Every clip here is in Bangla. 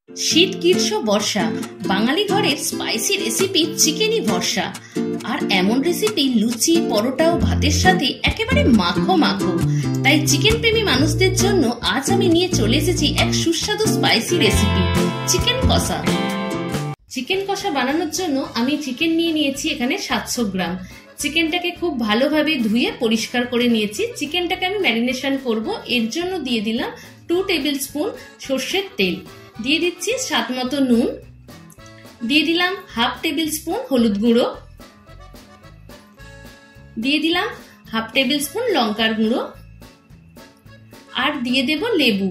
শীত গ্রীষ্ম বর্ষা বাঙালি ঘরের স্পাইসি রেসিপি চিকেনই ভরসা। আর এমন রেসিপি লুচি পরোটা ও ভাতের সাথে একেবারে মাখো মাখো। তাই চিকেন প্রেমী মানুষদের জন্য আজ আমি নিয়ে চলে এসেছি এক সুস্বাদু স্পাইসি রেসিপি, চিকেন কষা। চিকেন কষা বানানোর জন্য আমি চিকেন নিয়ে নিয়েছি এখানে 700 গ্রাম। চিকেনটাকে খুব ভালোভাবে ধুয়ে পরিষ্কার করে নিয়েছি। চিকেনটাকে আমি ম্যারিনেশন করব, এর জন্য দিয়ে দিলাম 2 টেবিল স্পুন সর্ষের তেল, দিয়ে দিচ্ছি স্বাদ মতো নুন, দিয়ে দিলাম 1/2 টেবিল স্পুন হলুদ গুঁড়ো, দিয়ে দিলাম 1/2 টেবিল স্পুন লঙ্কার গুঁড়ো, আর দিয়ে দেব লেবু।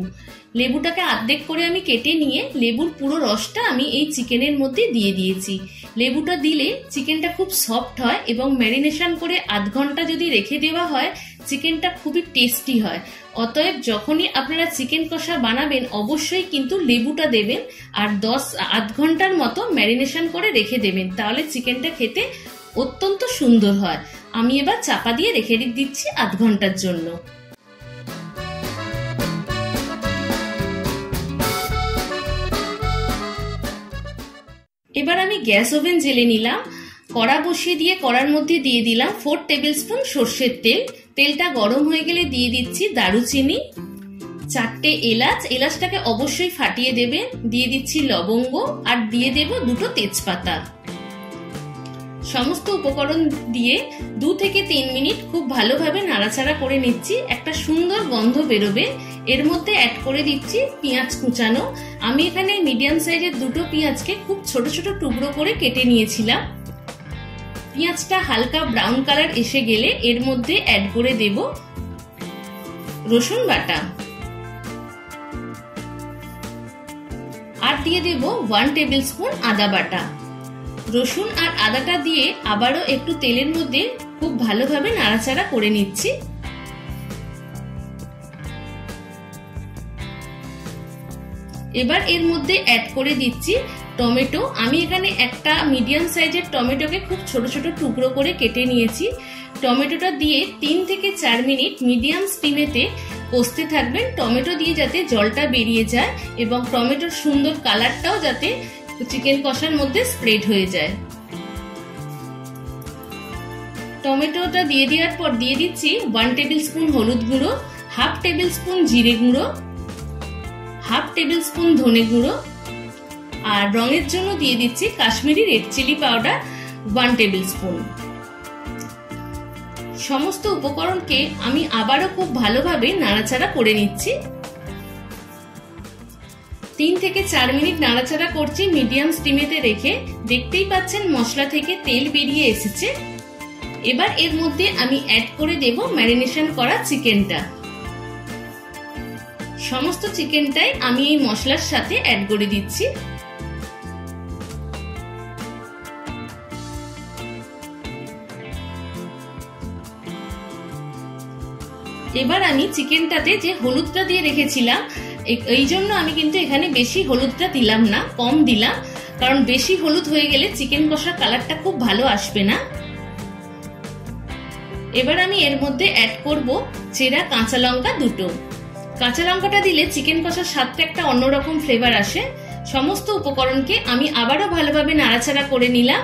লেবুটাকে অর্ধেক করে আমি কেটে নিয়ে লেবুর পুরো রসটা আমি এই চিকেনের মধ্যে দিয়ে দিয়েছি। লেবুটা দিলে চিকেনটা খুব সফট হয় এবং ম্যারিনেশন করে আধ ঘন্টা যদি রেখে দেওয়া হয় চিকেনটা খুবই টেস্টি হয়। অতএব যখনই আপনারা চিকেন কষা বানাবেন অবশ্যই কিন্তু লেবুটা দেবেন আর আধ ঘন্টার মতো ম্যারিনেশন করে রেখে দেবেন, তাহলে চিকেনটা খেতে অত্যন্ত সুন্দর হয়। আমি এবার চাপা দিয়ে রেখে দিচ্ছি আধ ঘন্টার জন্য। এবার আমি গ্যাস ওভেন জেলে নিলাম, কড়া বসিয়ে দিয়ে কড়ার মধ্যে দিয়ে দিলাম 4 টেবিল স্পুন সর্ষের তেল। তেলটা গরম হয়ে গেলে দিয়ে দিচ্ছি দারুচিনি, 4টে এলাচ, এলাচটাকে অবশ্যই ফাটিয়ে দেবেন, দিয়ে দিচ্ছি লবঙ্গ আর দিয়ে দেব 2টো তেজপাতা। সমস্ত উপকরণ দিয়ে 2 থেকে 3 মিনিট খুব ভালোভাবে নাড়াচাড়া করে নিচ্ছি। একটা সুন্দর গন্ধ বেরোবে। এর মধ্যে অ্যাড করে দিচ্ছি পেঁয়াজ কুচানো। আমি এখানে মিডিয়াম সাইজের 2টো পেঁয়াজকে খুব ছোট ছোট টুকরো করে কেটে নিয়েছিলাম। পেঁয়াজটা হালকা ব্রাউন কালার এসে গেলে এর মধ্যে অ্যাড করে দেব রসুন বাটা, আর দিয়ে দেব 1 টেবিল স্পুন আদা বাটা। রসুন আর আদাটা দিয়ে আবারও একটু তেলের মধ্যে খুব ভালোভাবে নাড়াচাড়া করে নিচ্ছি। এবার এর মধ্যে অ্যাড করে দিচ্ছি টমেটো। আমি এখানে একটা মিডিয়াম সাইজের টমেটোকে খুব ছোট ছোট টুকরো করে কেটে নিয়েছি। টমেটোটা দিয়ে 3 থেকে 4 মিনিট মিডিয়াম স্টিমেতে কষতে থাকবেন, টমেটো দিয়ে যাতে জলটা বেরিয়ে যায় এবং টমেটোর সুন্দর কালারটাও যাতে চিকেন কষার মধ্যে স্প্রেড হয়ে যায়। টমেটোটা দিয়ে দেওয়ার পর দিয়ে দিচ্ছি 1 টেবিল স্পুন হলুদ গুঁড়ো, 1/2 টেবিল স্পুন জিরে গুঁড়ো, 1/2 টেবিল স্পুন ধনে গুঁড়ো, আর রঙের জন্য দিয়ে দিচ্ছি Kashmiri red chilli powder 1 tablespoon. সমস্ত উপকরণকে আমি আবারও খুব ভালোভাবে নাড়াচাড়া করে নিচ্ছি। 3 থেকে 4 মিনিট নাড়াচাড়া করছি মিডিয়াম স্টিমেতে রেখে। দেখতেই পাচ্ছেন মশলা থেকে তেল বেরিয়ে এসেছে। এবার এর মধ্যে আমি অ্যাড করে দেব ম্যারিনেশন করা চিকেনটা। সমস্ত চিকেনটাই আমি এই মশলার সাথে অ্যাড করে দিচ্ছি। এবার আমি চিকেনটাতে যে হলুদটা দিয়ে রেখেছিলাম, এই জন্য আমি কিন্তু এখানে বেশি হলুদটা দিলাম না, কম দিলাম, কারণ বেশি হলুদ হয়ে গেলে চিকেন কষার কালারটা খুব ভালো আসবে না। এবার আমি এর মধ্যে অ্যাড করব চেরা কাঁচা লঙ্কা 2টো। কাঁচা লঙ্কাটা দিলে চিকেন কষার স্বাদটা একটা অন্যরকম ফ্লেভার আসে। সমস্ত উপকরণকে আমি আবারও ভালোভাবে নাড়াচাড়া করে নিলাম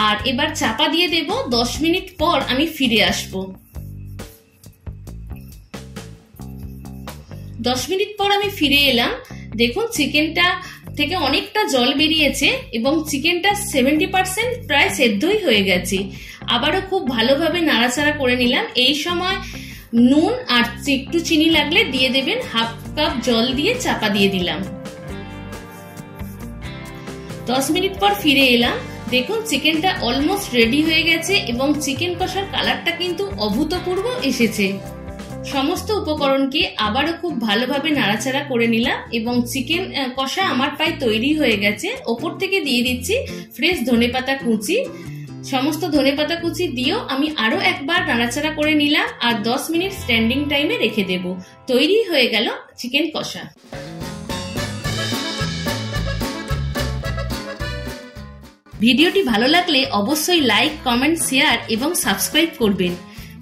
আর এবার চাপা দিয়ে দেব। 10 মিনিট পর আমি ফিরে আসবো। 10 মিনিট পর আমি ফিরে এলাম। দেখুন চিকেনটা থেকে অনেকটা জল বেরিয়েছে এবং চিকেনটা 70% প্রায় সেদ্ধই হয়ে গেছে। আবারও খুব ভালোভাবে নাড়াচাড়া করে নিলাম। এই সময় নুন আর একটু চিনি লাগলে দিয়ে দেবেন। 1/2 কাপ জল দিয়ে চাপা দিয়ে দিলাম। 10 মিনিট পর ফিরে এলাম। দেখুন চিকেনটা অলমোস্ট রেডি হয়ে গেছে এবং চিকেন কষার কালারটা কিন্তু অভূতপূর্ব এসেছে। সমস্ত উপকরণকে আবারও খুব ভালোভাবে নাড়াচাড়া করে নিলাম এবং চিকেন কষা আমার প্রায় তৈরি হয়ে গেছে। ওপর থেকে দিয়ে দিচ্ছি ফ্রেশ ধনেপাতা কুচি। সমস্ত ধনেপাতা কুচি দিয়েও আমি আরো একবার নাড়াচাড়া করে নিলাম আর 10 মিনিট স্ট্যান্ডিং টাইমে রেখে দেব। তৈরি হয়ে গেল চিকেন কষা। ভিডিওটি ভালো লাগলে অবশ্যই লাইক, কমেন্ট, শেয়ার এবং সাবস্ক্রাইব করবেন।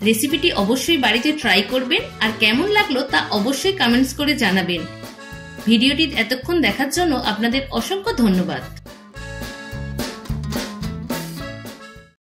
রেসিপিটি অবশ্যই বাড়িতে ট্রাই করবেন আর কেমন লাগলো তা অবশ্যই কমেন্টস করে জানাবেন। ভিডিওটি এতক্ষণ দেখার জন্য আপনাদের অসংখ্য ধন্যবাদ।